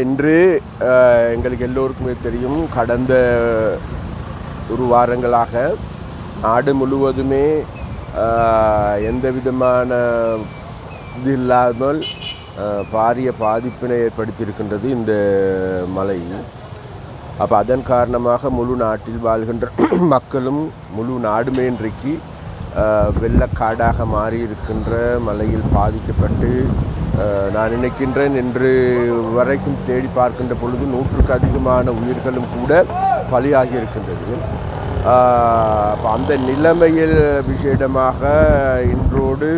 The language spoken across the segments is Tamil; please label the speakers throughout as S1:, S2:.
S1: இன்று எங்களுக்கு எல்லோருக்குமே தெரியும், கடந்த ஒரு வாரங்களாக நாடு முழுவதுமே எந்த விதமான இது இல்லாமல் பாரிய பாதிப்பினை ஏற்படுத்தியிருக்கின்றது இந்த மழை. அப்போ அதன் காரணமாக முழு நாட்டில் வாழ்கின்ற மக்களும் முழு நாடுமே இன்றைக்கு வெள்ளக்காடாக மாறி இருக்கின்ற மழையில் பாதிக்கப்பட்டு, நான் நினைக்கின்றேன் இன்று வரைக்கும் தேடி பார்க்கின்ற பொழுது 100க்கு அதிகமான உயிர்களும் கூட பலியாகி இருக்கின்றது. அப்போ அந்த நிலைமையில் விசேடமாக இன்றோடு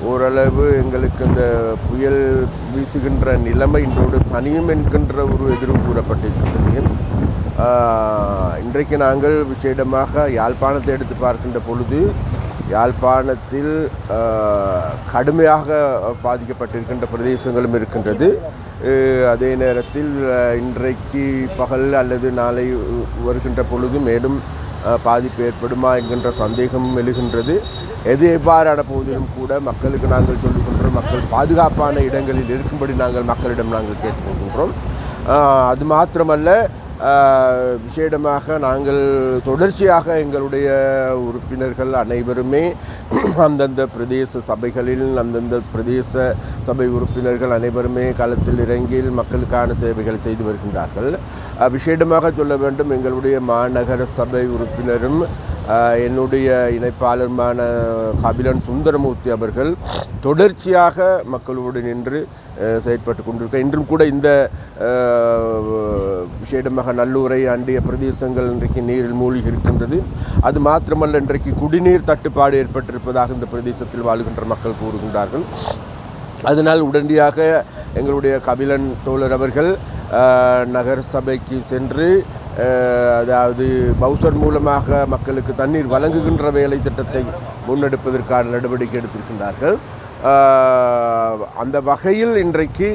S1: ஓரளவு எங்களுக்கு இந்த புயல் வீசுகின்ற நிலைமை இன்றோடு தனியும் என்கின்ற ஒரு எதிர்வு கூறப்பட்டிருக்கின்றது. இன்றைக்கு நாங்கள் விசேடமாக யாழ்ப்பாணத்தை எடுத்து பார்க்கின்ற பொழுது யாழ்ப்பாணத்தில் கடுமையாக பாதிக்கப்பட்டிருக்கின்ற பிரதேசங்களும் இருக்கின்றது. அதே நேரத்தில் இன்றைக்கு பகல் அல்லது நாளை வருகின்ற பொழுது மேலும் பாதிப்பு ஏற்படுமா என்கின்ற சந்தேகம் எழுகின்றது. எது எவ்வாறான போதிலும் கூட மக்களுக்கு நாங்கள் சொல்லுகின்றோம், மக்கள் பாதுகாப்பான இடங்களில் இருக்கும்படி மக்களிடம் நாங்கள் கேட்டுக்கொள்கின்றோம். அது மாத்திரமல்ல, விசேடமாக நாங்கள் தொடர்ச்சியாக எங்களுடைய உறுப்பினர்கள் அனைவருமே அந்தந்த பிரதேச சபைகளில் அந்தந்த பிரதேச சபை உறுப்பினர்கள் அனைவருமே களத்தில் இறங்கி மக்களுக்கான சேவைகள் செய்து வருகின்றார்கள். விசேடமாக சொல்ல வேண்டும், எங்களுடைய மாநகர சபை உறுப்பினரும் என்னுடைய இணைப்பாளருமான கபிலன் சுந்தரமூர்த்தி அவர்கள் தொடர்ச்சியாக மக்களோடு நின்று செயற்பட்டு கொண்டிருக்க, இன்றும் கூட இந்த விசேடமாக நல்லூரை அண்டிய பிரதேசங்கள் இன்றைக்கு நீரில் மூழ்கி இருக்கின்றது. அது மாத்திரமல்ல, இன்றைக்கு குடிநீர் தட்டுப்பாடு ஏற்பட்டிருப்பதாக இந்த பிரதேசத்தில் வாழ்கின்ற மக்கள் கூறுகின்றார்கள். அதனால் உடனடியாக எங்களுடைய கபிலன் தோழர் அவர்கள் நகர சபைக்கு சென்று, அதாவது பவுசர் மூலமாக மக்களுக்கு தண்ணீர் வழங்குகின்ற வேலை திட்டத்தை முன்னெடுப்பதற்கான நடவடிக்கை எடுத்திருக்கின்றார்கள். அந்த வகையில் இன்றைக்கு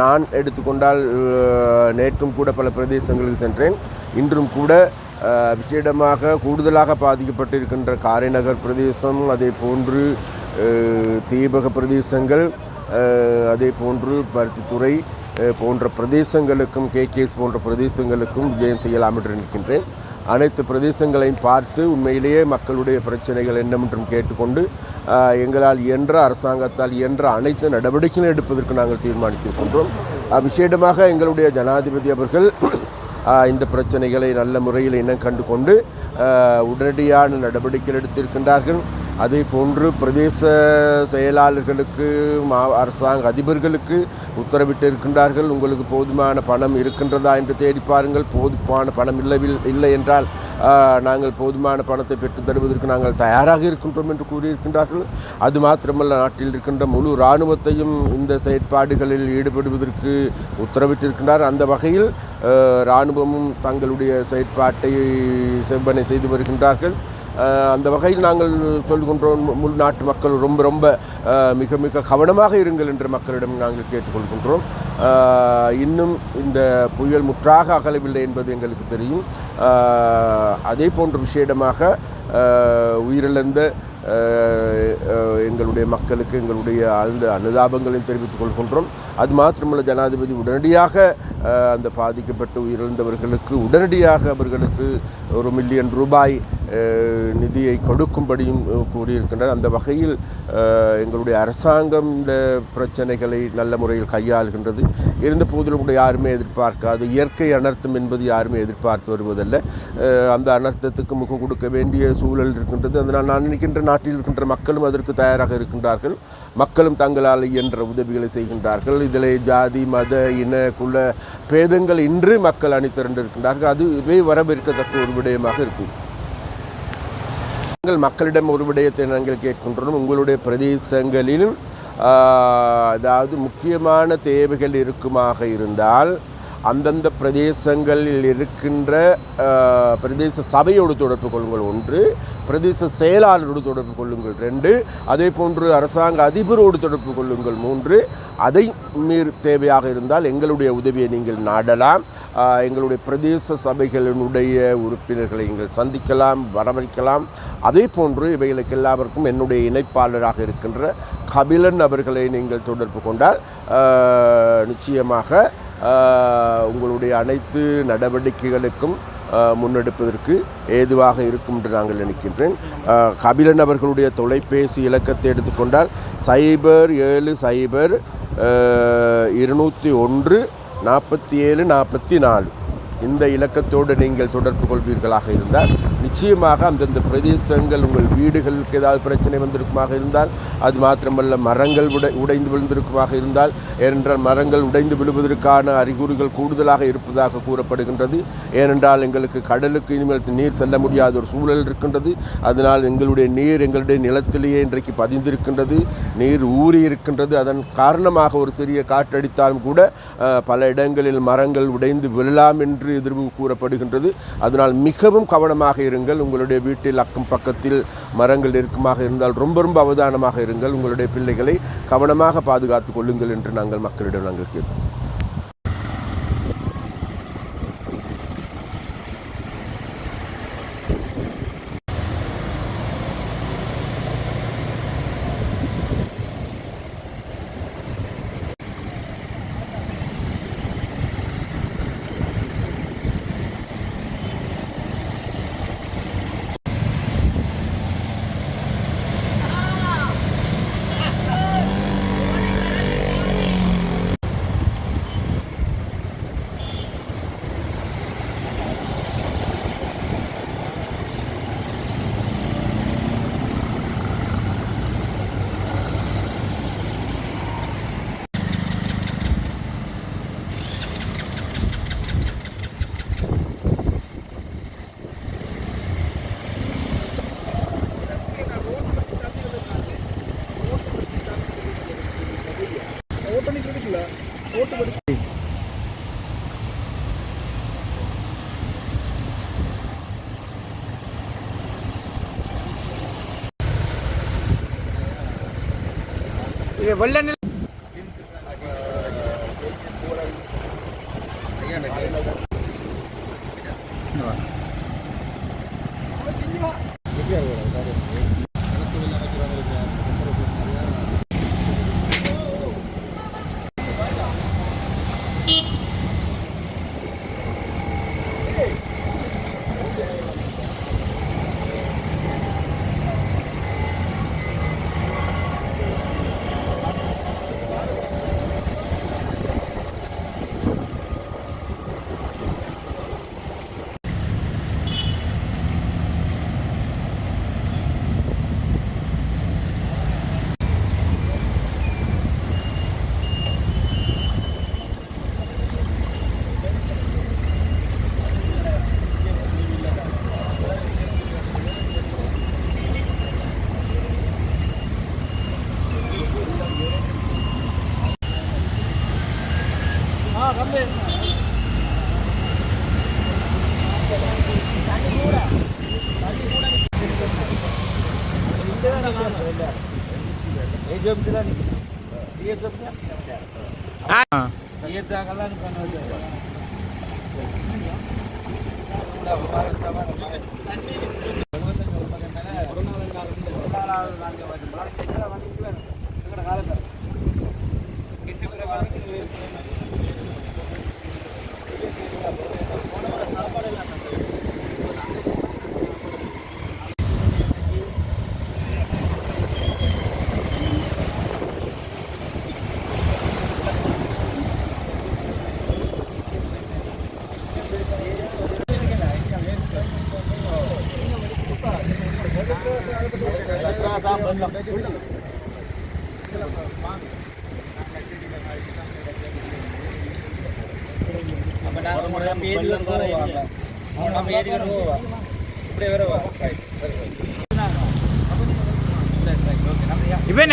S1: நான் எடுத்துக்கொண்டால் நேற்றும் கூட பல பிரதேசங்களுக்கு சென்றேன். இன்றும் கூட விசேடமாக கூடுதலாக பாதிக்கப்பட்டிருக்கின்ற காரைநகர் பிரதேசம், அதே போன்று தீபக பிரதேசங்கள், அதே போன்று பருத்தித்துறை போன்ற பிரதேசங்களுக்கும் கேகேஎஸ் போன்ற பிரதேசங்களுக்கும் விஜயம் செய்யலாம் என்று நினைக்கின்றேன். அனைத்து பிரதேசங்களையும் பார்த்து உண்மையிலேயே மக்களுடைய பிரச்சனைகள் என்னவென்றும் கேட்டுக்கொண்டு எங்களால் இயன்ற, அரசாங்கத்தால் இயன்ற அனைத்து நடவடிக்கைகள் எடுப்பதற்கு நாங்கள் தீர்மானித்திருக்கின்றோம். விசேடமாக எங்களுடைய ஜனாதிபதி அவர்கள் இந்த பிரச்சனைகளை நல்ல முறையில் இனம் கண்டு கொண்டு உடனடியான நடவடிக்கைகள் எடுத்திருக்கின்றார்கள். அதே போன்று பிரதேச செயலாளர்களுக்கு, அரசாங்க அதிபர்களுக்கு உத்தரவிட்டு இருக்கின்றார்கள். உங்களுக்கு போதுமான பணம் இருக்கின்றதா என்று தேடி பாருங்கள். போதுமான பணம் இல்லை என்றால் நாங்கள் போதுமான பணத்தை பெற்றுத் தருவதற்கு நாங்கள் தயாராக இருக்கின்றோம் என்று கூறியிருக்கின்றார்கள். அது மாத்திரமல்ல, நாட்டில் இருக்கின்ற முழு இராணுவத்தையும் இந்த செயற்பாடுகளில் ஈடுபடுவதற்கு உத்தரவிட்டிருக்கின்றார். அந்த வகையில் இராணுவமும் தங்களுடைய செயற்பாட்டை செவ்வனை செய்து வருகின்றார்கள். அந்த வகையில் நாங்கள் சொல்கின்றோம், உள்நாட்டு மக்கள் ரொம்ப மிக மிக கவனமாக இருங்கள் என்று மக்களிடம் நாங்கள் கேட்டுக்கொள்கின்றோம். இன்னும் இந்த புயல் முற்றாக அகலவில்லை என்பது எங்களுக்கு தெரியும். அதே போன்ற விசேடமாக உயிரிழந்த எங்களுடைய மக்களுக்கு எங்களுடைய ஆழ்ந்த அனுதாபங்களையும் தெரிவித்துக் கொள்கின்றோம். அது மாத்திரமல்ல, ஜனாதிபதி உடனடியாக அந்த பாதிக்கப்பட்டு உயிரிழந்தவர்களுக்கு உடனடியாக அவர்களுக்கு 1 மில்லியன் ரூபாய் நிதியை கொடுக்கும்படியும் கூறியிருக்கின்றனர். அந்த வகையில் எங்களுடைய அரசாங்கம் இந்த பிரச்சனைகளை நல்ல முறையில் கையாளுகின்றது. இருந்த போதிலும் கூட யாருமே எதிர்பார்க்காது, இயற்கை அனர்த்தம் என்பது யாருமே எதிர்பார்த்து வருவதல்ல. அந்த அனர்த்தத்துக்கு முகம் கொடுக்க வேண்டிய சூழல் இருக்கின்றது. அதனால் நான் நினைக்கின்ற நாட்டில் இருக்கின்ற மக்களும் அதற்கு தயாராக இருக்கின்றார்கள். மக்களும் தங்களால் இயன்ற உதவிகளை செய்கின்றார்கள். இதில் ஜாதி, மத, இன, குல பேதங்கள் இன்று மக்கள் அணிதிரண்டிருக்கின்றார்கள். அதுவே வரவேற்கத்தக்க ஒரு விடயமாக இருக்கும். மக்களிடம் ஒரு விடயத்தை நாங்கள் கேட்கின்றோம். உங்களுடைய பிரதேசங்களில் அதாவது முக்கியமான தேவைகள் இருக்குமாக இருந்தால் அந்தந்த பிரதேசங்களில் இருக்கின்ற பிரதேச சபையோடு தொடர்பு கொள்ளுங்கள் 1, பிரதேச செயலாளரோடு தொடர்பு கொள்ளுங்கள் 2, அதே போன்று அரசாங்க அதிபரோடு தொடர்பு கொள்ளுங்கள் 3. அதை மீறி தேவையாக இருந்தால் எங்களுடைய உதவியை நீங்கள் நாடலாம். எங்களுடைய பிரதேச சபைகளினுடைய உறுப்பினர்களை நீங்கள் சந்திக்கலாம், வரவழைக்கலாம். அதே போன்று இவைகளுக்கு எல்லாருக்கும் என்னுடைய இணைப்பாளராக இருக்கின்ற கபிலன் அவர்களை நீங்கள் தொடர்பு கொண்டால் நிச்சயமாக உங்களுடைய அனைத்து நடவடிக்கைகளுக்கும் முன்னெடுப்பதற்கு ஏதுவாக இருக்கும் என்று நாங்கள் நினைக்கின்றேன். கபிலன் அவர்களுடைய தொலைபேசி இலக்கத்தை எடுத்துக்கொண்டால் 070 201 47 44 இந்த இலக்கத்தோடு நீங்கள் தொடர்பு கொள்வீர்களாக இருந்தால் நிச்சயமாக அந்தந்த பிரதேசங்கள் உங்கள் வீடுகளுக்கு ஏதாவது பிரச்சனை வந்திருக்குமாக இருந்தால், அது மாத்திரமல்ல மரங்கள் உடைந்து விழுந்திருக்குமாக இருந்தால், ஏனென்றால் மரங்கள் உடைந்து விழுவதற்கான அறிகுறிகள் கூடுதலாக இருப்பதாக கூறப்படுகின்றது. ஏனென்றால் எங்களுக்கு கடலுக்கு இனிமேல் நீர் செல்ல முடியாத ஒரு சூழல் இருக்கின்றது. அதனால் எங்களுடைய நீர் எங்களுடைய நிலத்திலேயே இன்றைக்கு பதிந்திருக்கின்றது, நீர் ஊறி இருக்கின்றது. அதன் காரணமாக ஒரு சிறிய காற்றடித்தாலும் கூட பல இடங்களில் மரங்கள் உடைந்து விழலாம் என்று எதிர்வு கூறப்படுகின்றது. அதனால் மிகவும் கவனமாக இருங்கள். உங்களுடைய வீட்டில் அக்கம் பக்கத்தில் மரங்கள் இருக்குமாக இருந்தால் ரொம்ப அவதானமாக இருங்கள். உங்களுடைய பிள்ளைகளை கவனமாக பாதுகாத்துக் கொள்ளுங்கள் என்று நாங்கள் மக்களிடம் நாங்கள் கேட்போம்.
S2: வெள்ள இவன்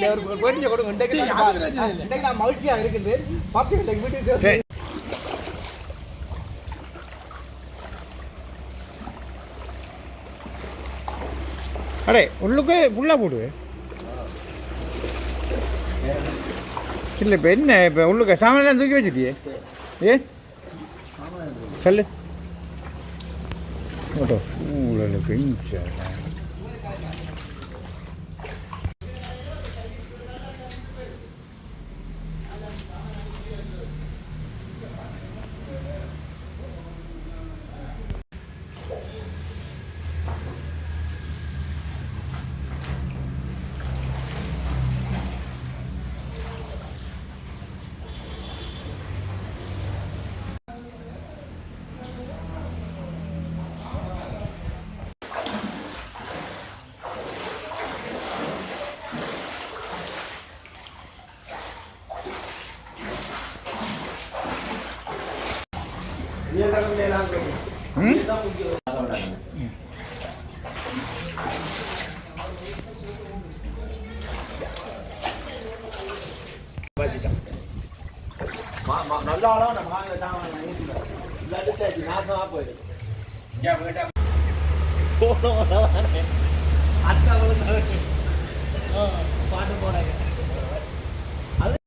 S2: இல்லை ஒரு பேட்டியை கொடுங்க. இன்றைக்கு நான் மகிழ்ச்சியாக இருக்குது. பாப்பி இன்றைக்கு வீட்டுக்கு அடே உள்ளுக்கு புல்லா போடுவே இல்லை. இப்போ என்ன இப்போ உள்ளுக்க சாமான் தூக்கி வச்சுட்டியே ஏன் சொல்லு ஓட்டோ உங்களுக்கு நல்ல ஆளா நம்ம இல்லாட்டி சரி நாசமாக போயிடுது. பாட்டு போனாங்க.